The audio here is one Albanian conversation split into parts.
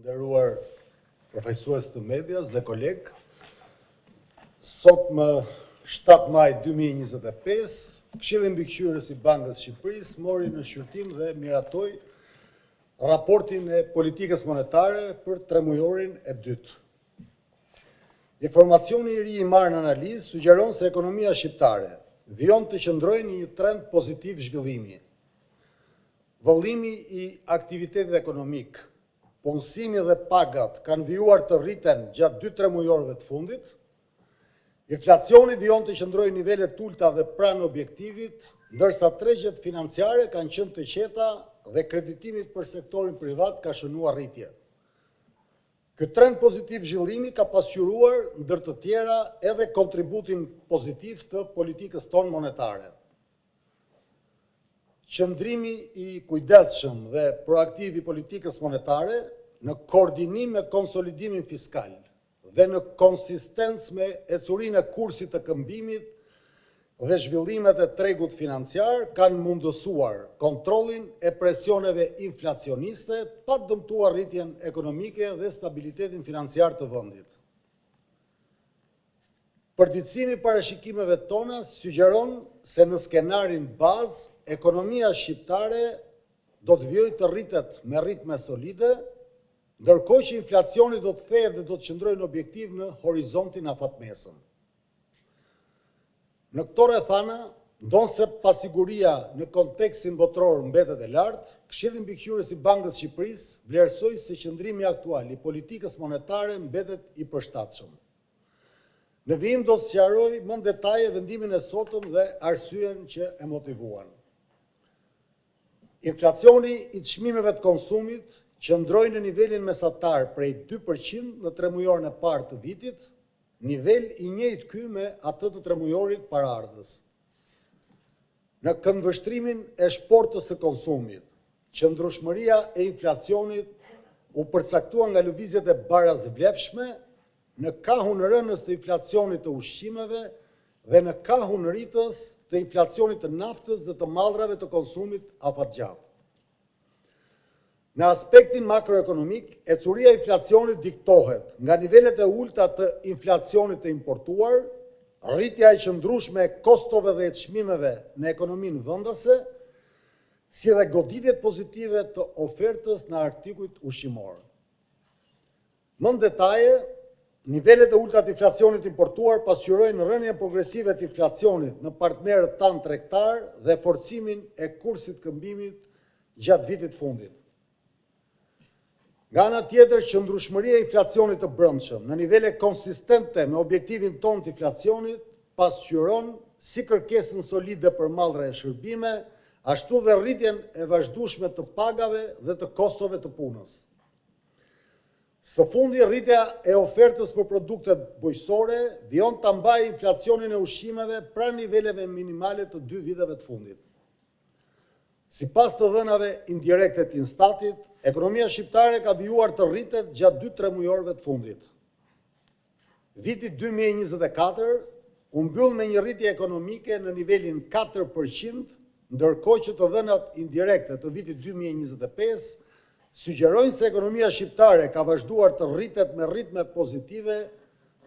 nderuar përfaqësues të medias dhe kolegë, sot më 7 maj 2025, Këshilli Mbikëqyrës i Bankës Shqipërisë mori në shqyrtim dhe miratoi raportin e politikës monetare për tremujorin e dytë. Informacioni i ri i marrë në analizë sugjeron se ekonomia shqiptare vijon të qëndrojë në një trend pozitiv zhvillimi. Vëllimi i aktivitetit ekonomik, punësimi dhe pagat kanë vijuar të rriten gjatë 2-3 mujorëve të fundit. Inflacioni vijon të qëndrojë nivele të ulta dhe pranë objektivit, ndërsa tregjet financiare kanë qenë të qeta dhe kreditimi për sektorin privat ka shënuar rritje. Ky trend pozitiv zhvillimi ka pasqyruar ndër të tjera edhe kontributin pozitiv të politikës tonë monetare. Qëndrimi i kujdesshëm dhe proaktiv i politikës monetare në koordinim me konsolidimin fiskal dhe në konsistencë me ecurinë e kursit të këmbimit dhe zhvillimet e tregut financiar kanë mundësuar kontrollin e presioneve inflacioniste pa dëmtuar rritjen ekonomike dhe stabilitetin financiar të vendit. Përditësimi i parashikimeve tona sugjeron se në skenarin bazë ekonomia shqiptare do të vijojë të rritet me ritme solide, ndërkohë që inflacioni do të thehet dhe do të qëndrojë në objektiv në horizontin afatmesëm. Në këto rrethana, ndonse pasiguria në kontekstin botror mbetet e lartë, Këshilli Mbikëqyrës i Bankës Shqipërisë vlerësoi se qëndrimi aktual i politikës monetare mbetet i përshtatshëm. Në vijim do të sqaroj më në detaje vendimin e sotëm dhe arsyen që e motivuan. Inflacioni i çmimeve të konsumit qëndroi në nivelin mesatar prej 2% në tremujorin e parë të vitit, nivel i njëjtë ky me atë të tremujorit paraardhës. Në këndvështrimin e shportës së konsumit, qëndrueshmëria e inflacionit u përcaktua nga lëvizjet e barazvlefshme në kahun rënës të inflacionit të ushqimeve dhe në kahun rritës të inflacionit të naftës dhe të mallrave të konsumit afatgjatë. Në aspektin makroekonomik, ecuria e inflacionit diktohet nga nivelet e ulta të inflacionit të importuar, rritja e qëndrueshme e kostove dhe e çmimeve në ekonominë vendase, si dhe goditjet pozitive të ofertës në artikujt ushqimor. Më në detaje, nivelet e ulta të inflacionit importuar pasqyrojnë rënien progresive të inflacionit në partnerët tanë tregtar dhe forcimin e kursit këmbimit gjatë vitit fundit. Nga ana tjetër, qëndrueshmëria e inflacionit të brendshëm në nivele konsistente me objektivin tonë të inflacionit pasqyron si kërkesën solide për mallra e shërbime, ashtu dhe rritjen e vazhdueshme të pagave dhe të kostove të punës. Së fundi, rritja e ofertës për produktet bujqësore vijon ta mbajë inflacionin e ushqimeve pranë niveleve minimale të 2 viteve të fundit. Sipas të dhënave indirekte të Instatit, ekonomia shqiptare ka vijuar të rritet gjatë 2-3 mujorëve të fundit. Viti 2024 u mbyll me një rritje ekonomike në nivelin 4%, ndërkohë që të dhënat indirekte të vitit 2025 sugjerojnë se ekonomia shqiptare ka vazhduar të rritet me ritme pozitive,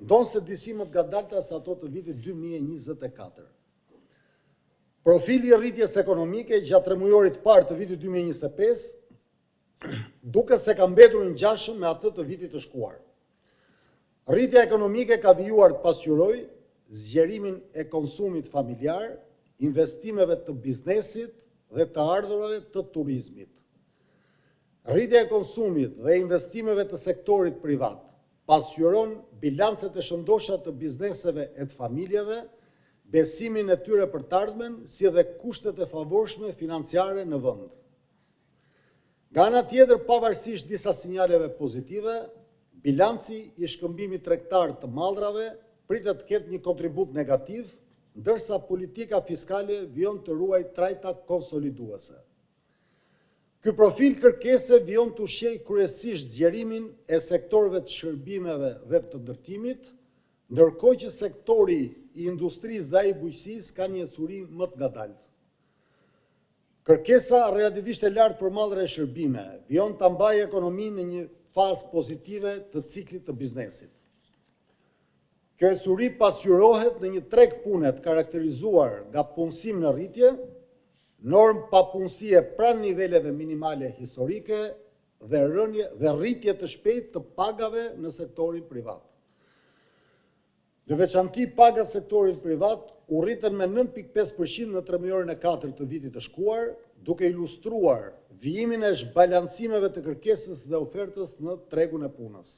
ndonse disi më të ngadalta se ato të vitit 2024. Profili i rritjes ekonomike gjatë tremujorit parë të vitit 2025 duket se ka mbetur i ngjashëm me atë të vitit të shkuar. Rritja ekonomike ka vijuar të pasqyrojë zgjerimin e konsumit familjar, investimeve të biznesit dhe të ardhurave të turizmit. Rritja e konsumit dhe investimeve të sektorit privat pasqyron bilancet e shëndosha të bizneseve e të familjeve, besimin e tyre për të ardhmen, si dhe kushtet e favorshme financiare në vend. Nga ana tjetër, pavarësisht disa sinjaleve pozitive, bilanci i shkëmbimit tregtar të mallrave pritet të ketë një kontribut negativ, ndërsa politika fiskale vijon të ruajë trajta konsoliduese. Ky profil kërkese vijon të ushqejë kryesisht zgjerimin e sektorëve të shërbimeve dhe të ndërtimit, ndërkohë që sektori i industrisë dhe ai bujqësisë ka një ecuri më të ngadaltë. Kërkesa relativisht e lartë për mallra e shërbime vijon ta mbajë ekonominë në një fazë pozitive të ciklit të biznesit. Kjo ecuri pasqyrohet në një treg pune të karakterizuar nga punësim në rritje, normë papunësie pranë niveleve minimale historike dhe rritje të shpejtë të pagave në sektorin privat. Në veçanti pagat sektorit privat u rritën me 9.5% në tremëjorin e 4 të vitit të shkuar, duke ilustruar vijimin e zhbalancimeve të kërkesës dhe ofertës në tregun e punës.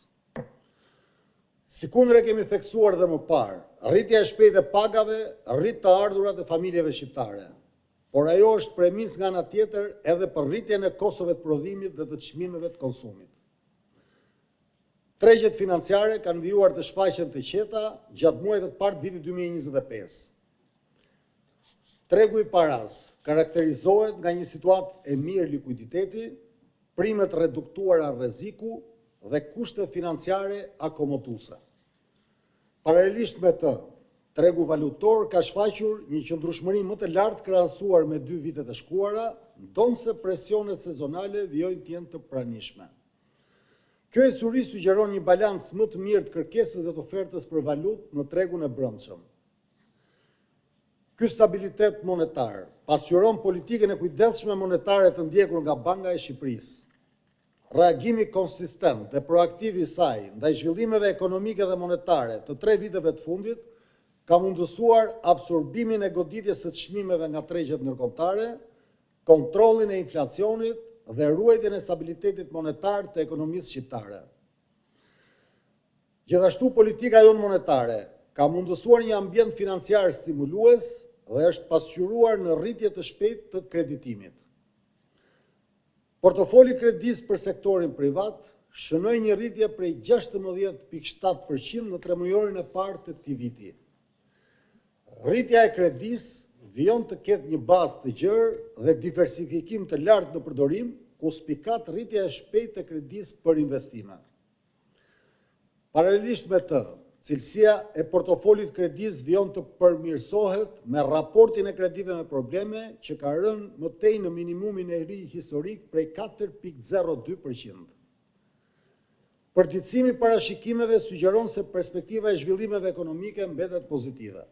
Sikundër e kemi theksuar dhe më parë, rritja e shpejtë e pagave rrit të ardhurat e familjeve shqiptare, por ajo është premis nga ana tjetër edhe për rritjen e kostove të prodhimit dhe të çmimeve të konsumit. Tregjet financiare kanë vijuar të shfaqen të qeta gjatë muajve të parë të vitit 2025. Tregu i paras karakterizohet nga një situatë e mirë likuiditeti, primet reduktuara rreziku dhe kushte financiare akomoduese. Paralelisht me të, tregu valutor ka shfaqur një qëndrueshmëri më të lartë krahasuar me 2 vitet e shkuara, ndonse presionet sezonale vijojnë të jenë të pranishme. Kjo ecuri sugjeron një balans më të mirë të kërkesës dhe të ofertës për valutë në tregun e brendshëm. Ky stabilitet monetar pasqyron politikën e kujdesshme monetare të ndjekur nga Banka e Shqipërisë. Reagimi konsistent dhe proaktiv i saj ndaj zhvillimeve ekonomike dhe monetare të 3 viteve të fundit ka mundësuar absorbimin e goditjes së çmimeve nga tregjet ndërkombëtare, kontrollin e inflacionit dhe ruajtjen e stabilitetit monetar të ekonomisë shqiptare. Gjithashtu politika jonë monetare ka mundësuar një ambient financiar stimulues dhe është pasqyruar në rritje të shpejtë të kreditimit. Portofoli kredis për sektorin privat shënoi një rritje prej 16.7% në tremëjorin e parë të këtij viti. Rritja e kredis vijon të ketë një bazë të gjerë dhe diversifikim të lartë në përdorim, ku spikat rritja e shpejtë e kredis për investime. Paralelisht me të, cilësia e portofolit kredis vijon të përmirësohet me raportin e kredive me probleme që ka rënë më tej në minimumin e ri historik prej 4.02%. Përditësimi i parashikimeve sugjeron se perspektiva e zhvillimeve ekonomike mbetet pozitive.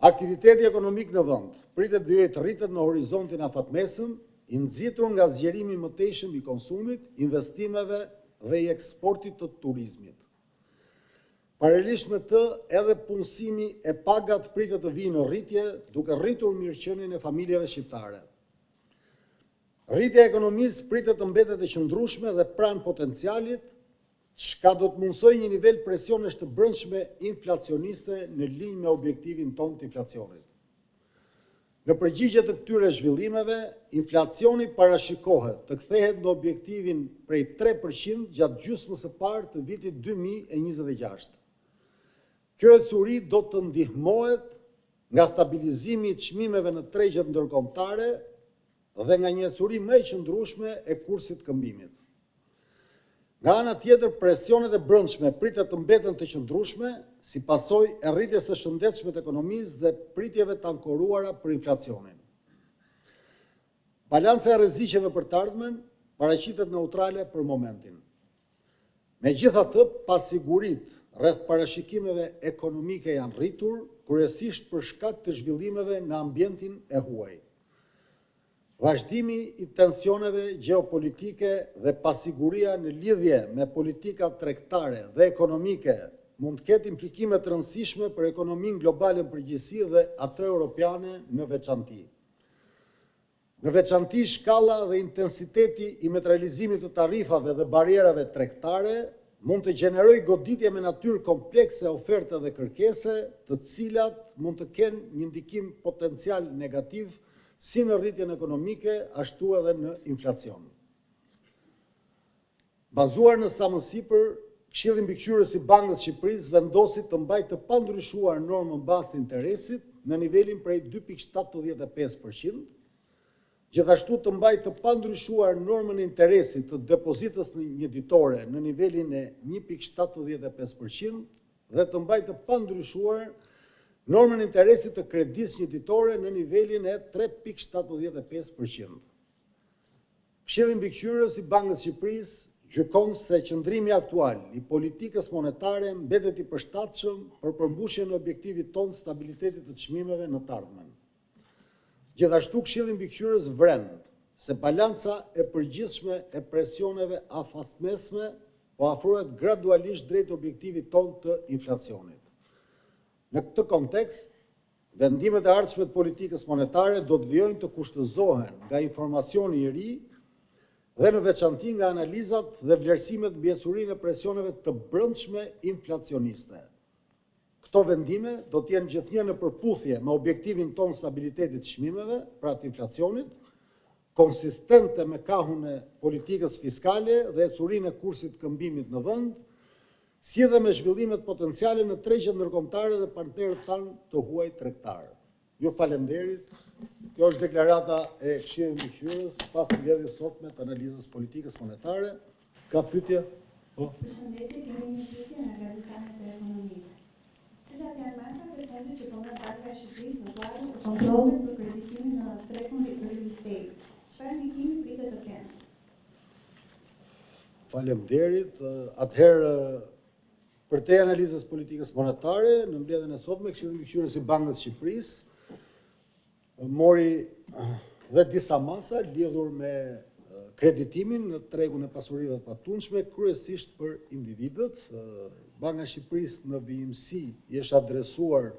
Aktiviteti ekonomik në vend pritet vijojë të rritet në horizontin afatmesëm, i nxitur nga zgjerimi i mëtejshëm i konsumit, investimeve dhe i eksportit të turizmit. Paralelisht me të, edhe punësimi e pagat pritet të vijë në rritje, duke rritur mirëqenien e familjeve shqiptare. Rritja e ekonomisë pritet të mbetet e qëndrueshme dhe pranë potencialit, çka do të mundsojë një nivel presionesh të brendshme inflacioniste në linjë me objektivin tonë të inflacionit. Në përgjigje të këtyre zhvillimeve, inflacioni parashikohet të kthehet në objektivin prej 3% gjatë gjysmës së parë të vitit 2026. Kjo ecuri do të ndihmohet nga stabilizimi i çmimeve në tregjet ndërkombëtare dhe nga një ecuri më e qëndrueshme e kursit këmbimit. Nga ana tjetër, presionet e brendshme pritet të mbeten të qëndrueshme si pasojë e rritjes së shëndetshme të ekonomisë dhe pritjeve të ankoruara për inflacionin. Balanca e rreziqeve për të ardhmen paraqitet neutrale për momentin. Megjithatë, pasiguritë rreth parashikimeve ekonomike janë rritur, kryesisht për shkak të zhvillimeve në ambientin e huaj. Vazhdimi i tensioneve gjeopolitike dhe pasiguria në lidhje me politika tregtare dhe ekonomike mund të ketë implikime të rëndësishme për ekonominë globale në përgjithësi dhe atë europiane në veçanti. Në veçanti, shkalla dhe intensiteti i materializimit të tarifave dhe barierave tregtare mund të gjenerojë goditje me natyrë komplekse oferte dhe kërkese, të cilat mund të kenë një ndikim potencial negativ si në rritjen ekonomike, ashtu edhe në inflacion. Bazuar në sa më sipër, Këshilli Mbikëqyrës i Bankës së Shqipërisë vendosi të mbajë të pandryshuar normën bazë të interesit në nivelin prej 2.75%, gjithashtu të mbajë të pandryshuar normën e interesit të depozitës në një ditore në nivelin e 1.75% dhe të mbajë të pandryshuar normën e interesit të kredisë një ditore në nivelin e 3.75%. Këshilli Mbikëqyrës i Bankës së Shqipërisë gjykon se qëndrimi aktual i politikës monetare mbetet i përshtatshëm për përmbushjen e objektivit tonë stabilitetit të çmimeve në të ardhmen. Gjithashtu Këshilli Mbikëqyrës vren se balanca e përgjithshme e presioneve afasmesme po afrohet gradualisht drejt objektivit tonë të inflacionit. Në këtë kontekst, vendimet e ardhshme të politikës monetare do të vijojnë të kushtëzohen nga informacioni i ri dhe në veçanti nga analizat dhe vlerësimet mbi ecurinë e presioneve të brendshme inflacioniste. Këto vendime do të jenë gjithnjë në përputhje me objektivin tonë stabilitetit çmimeve, pra të inflacionit, konsistente me kahun e politikës fiskale dhe ecurinë e kursit këmbimit në vend, si edhe me zhvillimet potenciale në tregjet ndërkombëtare dhe partnerët tanë të huaj tregtar. Ju falenderit. Kjo është deklarata e Këshillit Mbikëqyrës pas mbledhjes sotme të analizës politikës monetare. Ka pyetje? Po. Përshëndetje, kemi një pyetje nga gazetarët e ekonomisë. Cilat janë masat e fondit që përmet Banka e Shqipërisë në kuadrin e kontrollit për kreditimin në tregun e real estate? Çfarë ndikimi pritet të kenë? Faleminderit. Atëherë, për te analizës politikës monetare, në mbledhjen e sotme, Këshilli Mbikëqyrës i Bankës Shqipërisë mori dhe disa masa lidhur me kreditimin në tregun e pasurive të patundshme, kryesisht për individët. Banka e Shqipërisë në vijimësi i është adresuar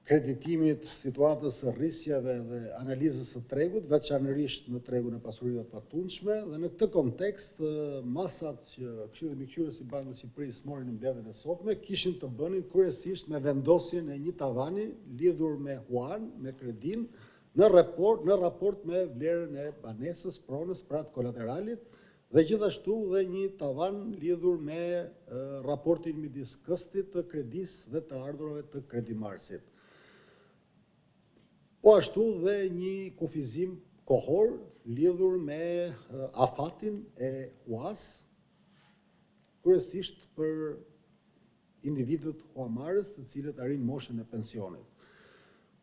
kreditimit, situatës së rrisjeve dhe analizës së tregut, veçanërisht në tregun e pasurive të patundshme, dhe në këtë kontekst masat që Këshilli Mbikëqyrës i Bankës së Shqipërisë mori në mbledhjen e sotme kishin të bënin kryesisht me vendosjen e një tavani lidhur me huan, me kredin, në raport me vlerën e banesës, pronës, pra të kolateralit, dhe gjithashtu dhe një tavan lidhur me raportin midis këstit të kredis dhe të ardhurave të kredimarrësit. Po ashtu dhe një kufizim kohor lidhur me afatin e huas, kryesisht për individët huamarës të cilët arrin moshën e pensionit.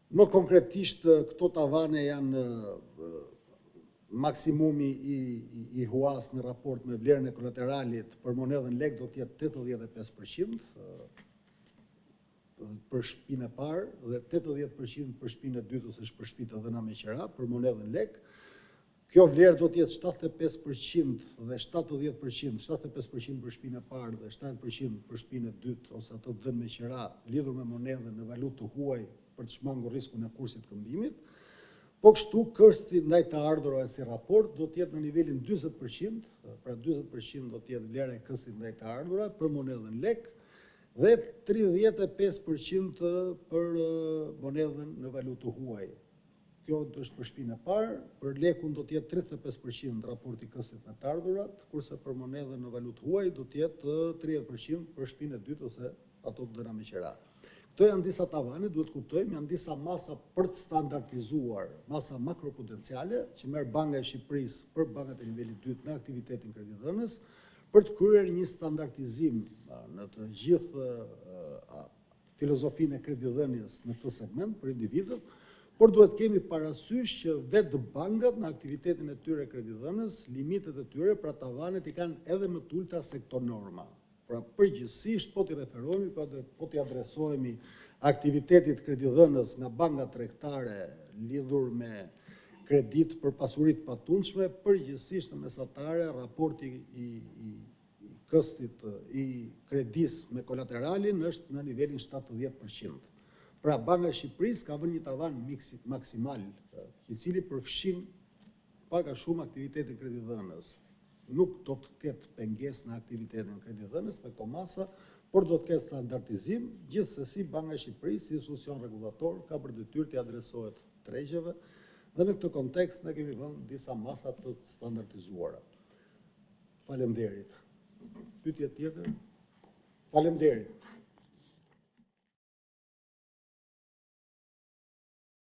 Më konkretisht, këto tavane janë maksimumi i huas në raport me vlerën e kolateralit për monedhën lek do të jetë 85%, për shtëpinë e parë dhe 80% për shtëpinë e dytë ose për shtëpitë e dhëna me qira për monedhën lek. Kjo vlerë do të jetë 75% dhe 70%, 75% për shtëpinë e parë dhe 70% për shtëpinë e dytë ose ato të dhënë me qira lidhur me monedhën në valutë të huaj për të shmangur riskun e kursit këmbimit. Po kështu kërsti ndaj të ardhurave si raport do të jetë në nivelin 40%, pra 40% do të jetë vlera e këstit ndaj të ardhurave për monedhën lek, dhe 35% për monedhën në valutë huaj. Kjo është për shtëpinë e parë, për lekun do të jetë 35% raporti këstit me të ardhurat, kurse për monedhën në valutë huaj do të jetë 30% për shtëpinë e dytë ose ato të dhëna me qira. Këto janë disa tavane, duhet kuptojmë, janë disa masa për të standardizuar, masa makroprudenciale që merr Banka e Shqipërisë për bankat e nivelit 2 në aktivitetin kreditdhënës, për të kryer një standardizim në të gjithë filozofinë e kreditdhënies në këtë segment për individët, por duhet kemi parasysh që vetë bankat në aktivitetin e tyre kreditdhënës, limitet e tyre pra tavanet i kanë edhe më të ulta se këto norma. Pra përgjithsisht po t'i referohemi, po t'i adresohemi aktivitetit kreditdhënës nga bankat tregtare lidhur me kredit për pasurit patundshme, përgjithsisht në mesatare raporti i këstit i kredis me kolateralin është në nivelin 70%. Pra Banka e Shqipërisë ka vënë një tavan maksimal, i cili përfshin pak a shumë aktivitetin kreditdhënës. Nuk do të ketë pengesë në aktivitetin kreditdhënës me këto masa, por do të ketë standardizim, gjithsesi Banka e Shqipërisë, si institucion rregullator, ka për detyrë të adresohet tregjeve, dhe në këtë kontekst ne kemi vënë disa masa të standardizuara. Faleminderit. Pyetje tjetër? Faleminderit.